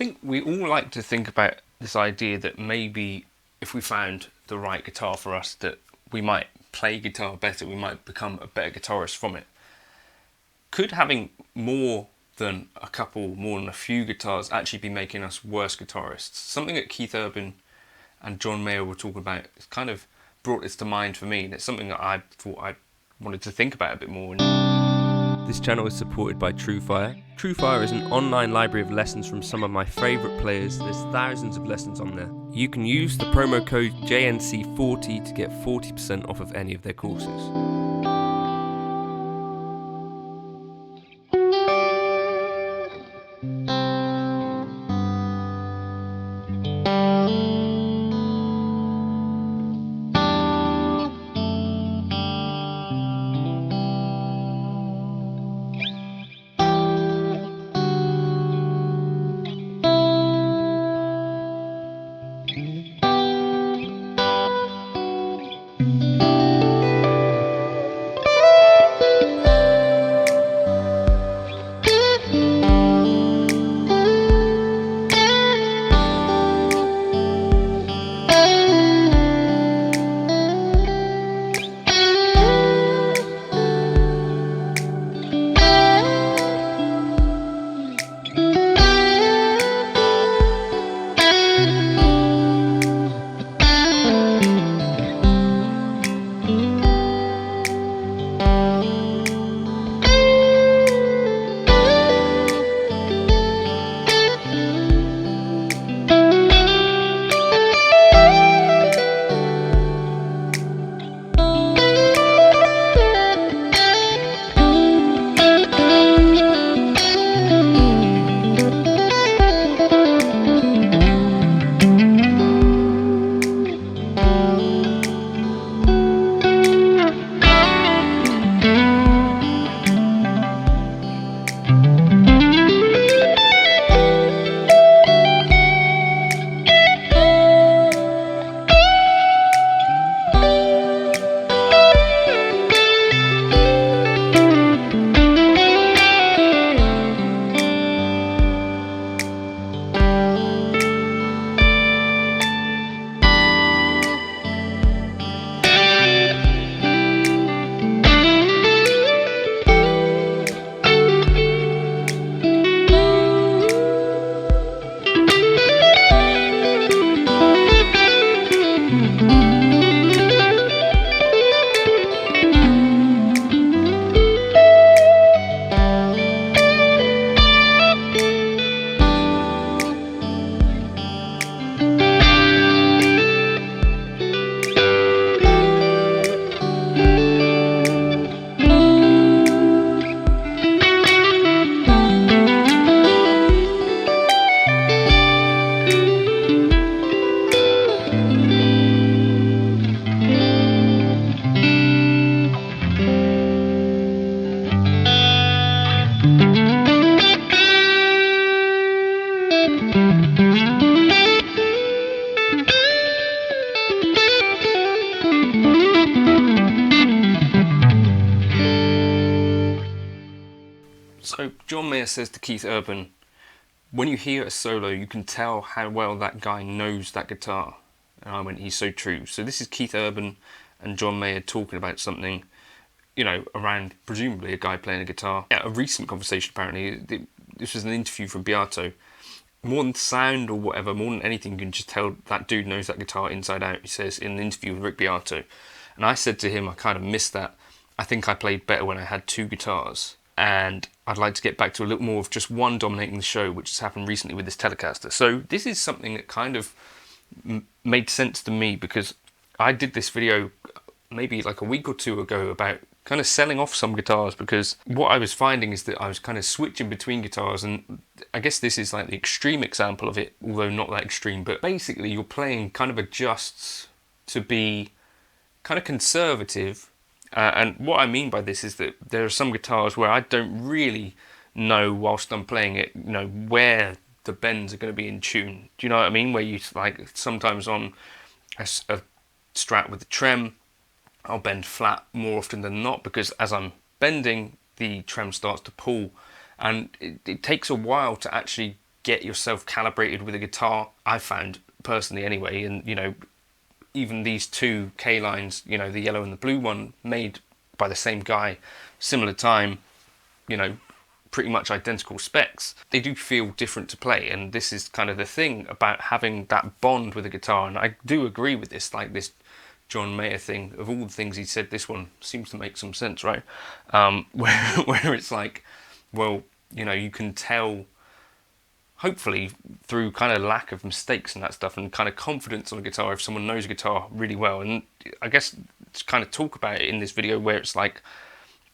I think we all like to think about this idea that maybe if we found the right guitar for us, that we might play guitar better, we might become a better guitarist from it. Could having more than a few guitars actually be making us worse guitarists? Something that Keith Urban and John Mayer were talking about kind of brought this to mind for me, and it's something that I thought I wanted to think about a bit more. This channel is supported by TrueFire. TrueFire is an online library of lessons from some of my favourite players. There's thousands of lessons on there. You can use the promo code JNC40 to get 40% off of any of their courses. So John Mayer says to Keith Urban, when you hear a solo, you can tell how well that guy knows that guitar. And I went, he's so true. So this is Keith Urban and John Mayer talking about something, you know, around presumably a guy playing a guitar. Yeah, a recent conversation apparently. This was an interview from Beato. More than sound or whatever, more than anything, you can just tell that dude knows that guitar inside out, he says in an interview with Rick Beato. And I said to him, I kind of missed that. I think I played better when I had two guitars. And I'd like to get back to a little more of just one dominating the show, which has happened recently with this Telecaster. So this is something that kind of made sense to me, because I did this video maybe like a week or two ago about kind of selling off some guitars, because what I was finding is that I was kind of switching between guitars, and I guess this is like the extreme example of it, although not that extreme, but basically your playing kind of adjusts to be kind of conservative. And what I mean by this is that there are some guitars where I don't really know whilst I'm playing it, you know, where the bends are going to be in tune. Do you know what I mean? Where you, like, sometimes on a Strat with the trem, I'll bend flat more often than not, because as I'm bending, the trem starts to pull, and it takes a while to actually get yourself calibrated with a guitar. I found personally anyway, and even these two K lines, the yellow and the blue one, made by the same guy, similar time, pretty much identical specs, they do feel different to play. And this is kind of the thing about having that bond with a guitar. And I do agree with this, like this John Mayer thing. Of all the things he said, this one seems to make some sense, right? Where it's like, well, you can tell, hopefully through kind of lack of mistakes and that stuff, and kind of confidence on a guitar, if someone knows a guitar really well. And I guess to kind of talk about it in this video, where it's like,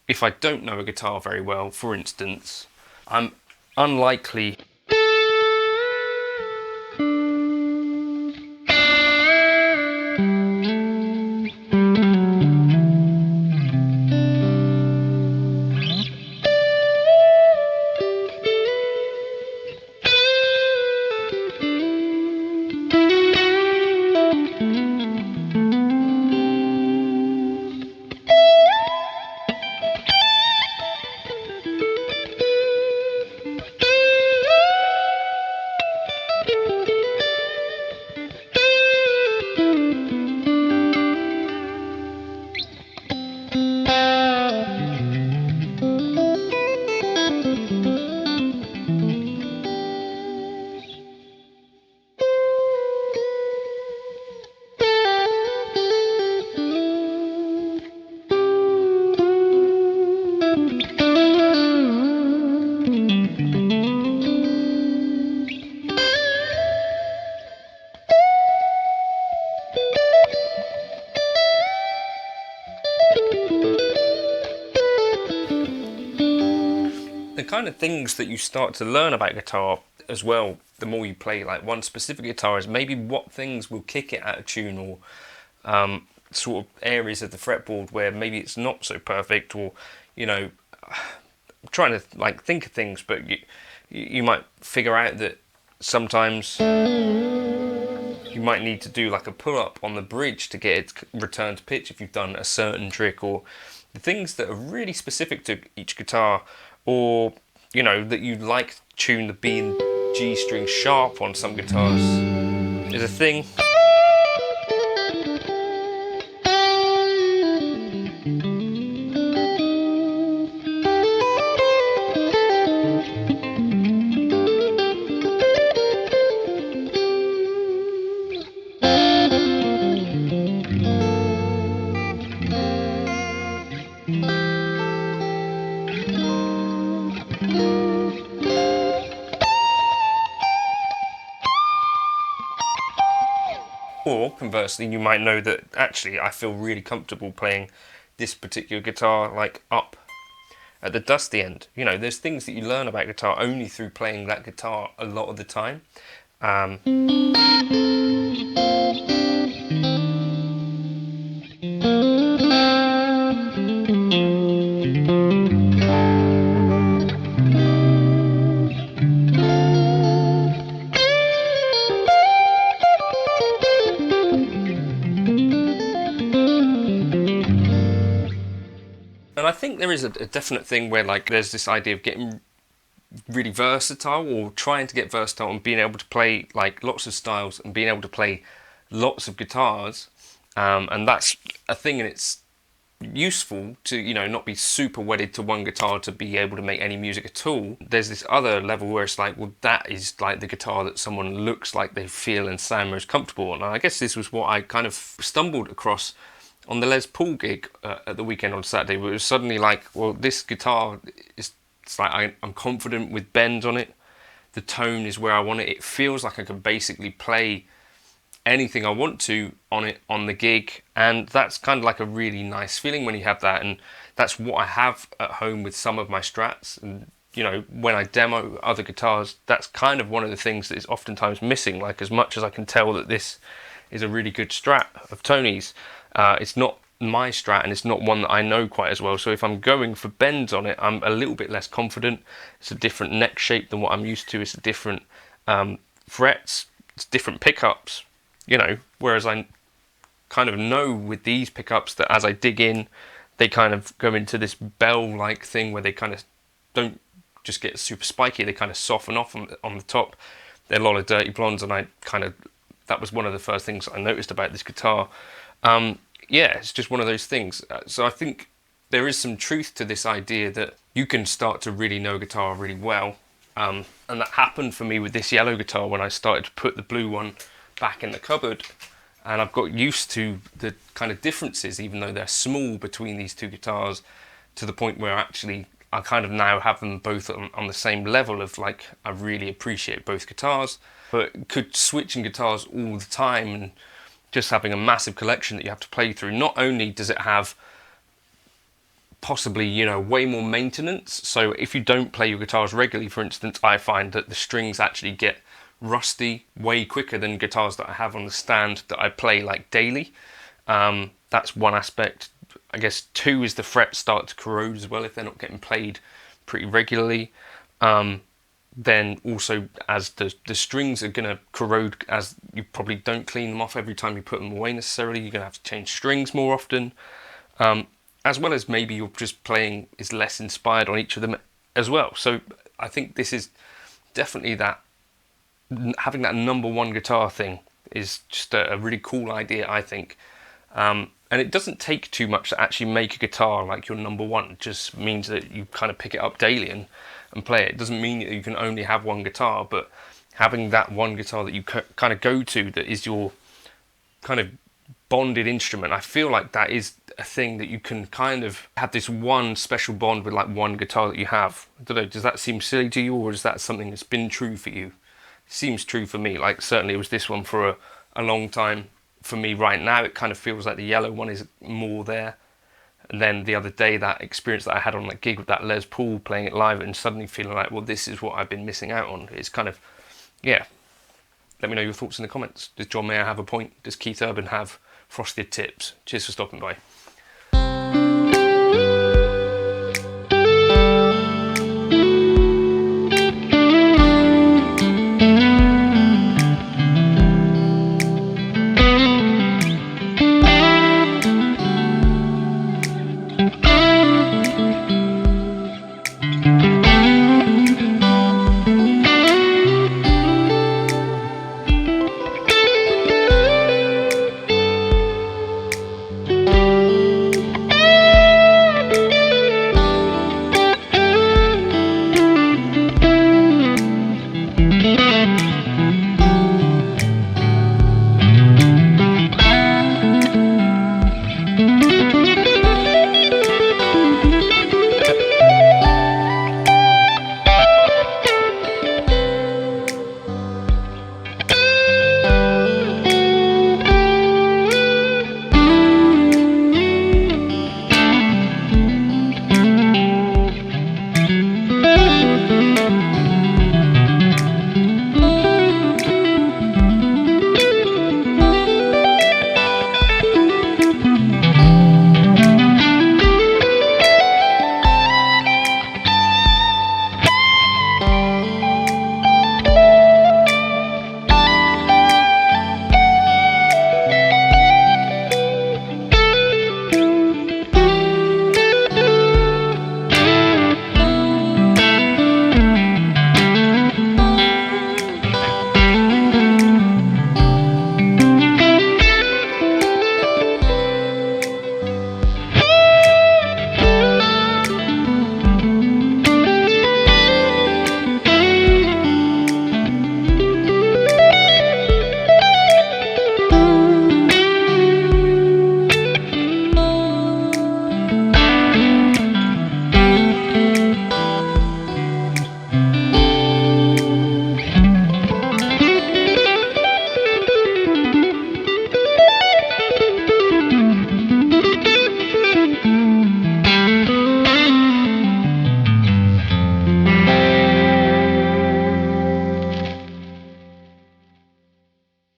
if I don't know a guitar very well, for instance, I'm unlikely the kind of things that you start to learn about guitar as well, the more you play like one specific guitar, is maybe what things will kick it out of tune, or sort of areas of the fretboard where maybe it's not so perfect, or I'm trying to like think of things, but you might figure out that sometimes you might need to do like a pull up on the bridge to get it returned to pitch if you've done a certain trick, or the things that are really specific to each guitar, or that you like to tune the B and G string sharp on some guitars is a thing. Or conversely, you might know that actually I feel really comfortable playing this particular guitar like up at the dusty end. There's things that you learn about guitar only through playing that guitar a lot of the time. And I think there is a definite thing where like there's this idea of getting really versatile, or trying to get versatile and being able to play like lots of styles and being able to play lots of guitars, and that's a thing, and it's useful to not be super wedded to one guitar to be able to make any music at all. There's this other level where it's like, well, that is like the guitar that someone looks like they feel and sound most comfortable on. And I guess this was what I kind of stumbled across on the Les Paul gig at the weekend on Saturday, where it was suddenly like, well, this guitar it's like I'm confident with bends on it. The tone is where I want it. It feels like I can basically play anything I want to on it on the gig, and that's kind of like a really nice feeling when you have that. And that's what I have at home with some of my Strats. And when I demo other guitars, that's kind of one of the things that is oftentimes missing. Like, as much as I can tell that this is a really good Strat of Tony's, it's not my Strat, and it's not one that I know quite as well. So if I'm going for bends on it, I'm a little bit less confident. It's a different neck shape than what I'm used to. It's a different frets, it's different pickups, whereas I kind of know with these pickups that as I dig in, they kind of go into this bell-like thing where they kind of don't just get super spiky. They kind of soften off on the top. They're a lot of dirty blondes, and that was one of the first things I noticed about this guitar. Yeah, it's just one of those things. So I think there is some truth to this idea that you can start to really know guitar really well. And that happened for me with this yellow guitar when I started to put the blue one back in the cupboard. And I've got used to the kind of differences, even though they're small, between these two guitars, to the point where actually I kind of now have them both on the same level of like, I really appreciate both guitars, but could switching guitars all the time and just having a massive collection that you have to play through. Not only does it have possibly, way more maintenance. So if you don't play your guitars regularly, for instance, I find that the strings actually get rusty way quicker than guitars that I have on the stand that I play like daily. That's one aspect. I guess 2 is the frets start to corrode as well if they're not getting played pretty regularly. Then also, as the strings are going to corrode, as you probably don't clean them off every time you put them away necessarily, you're going to have to change strings more often. As well as maybe you're just playing is less inspired on each of them as well. So I think this is definitely that, having that number one guitar thing is just a really cool idea, I think. And it doesn't take too much to actually make a guitar like your number one. It just means that you kind of pick it up daily and play it. It doesn't mean that you can only have one guitar, but having that one guitar that you kind of go to, that is your kind of bonded instrument. I feel like that is a thing that you can kind of have this one special bond with, like one guitar that you have. I don't know, does that seem silly to you, or is that something that's been true for you? It seems true for me. Like, certainly it was this one for a long time. For me right now, it kind of feels like the yellow one is more there. And then the other day, that experience that I had on that gig with that Les Paul, playing it live and suddenly feeling like, well, this is what I've been missing out on. It's kind of, yeah. Let me know your thoughts in the comments. Does John Mayer have a point? Does Keith Urban have frosted tips? Cheers for stopping by.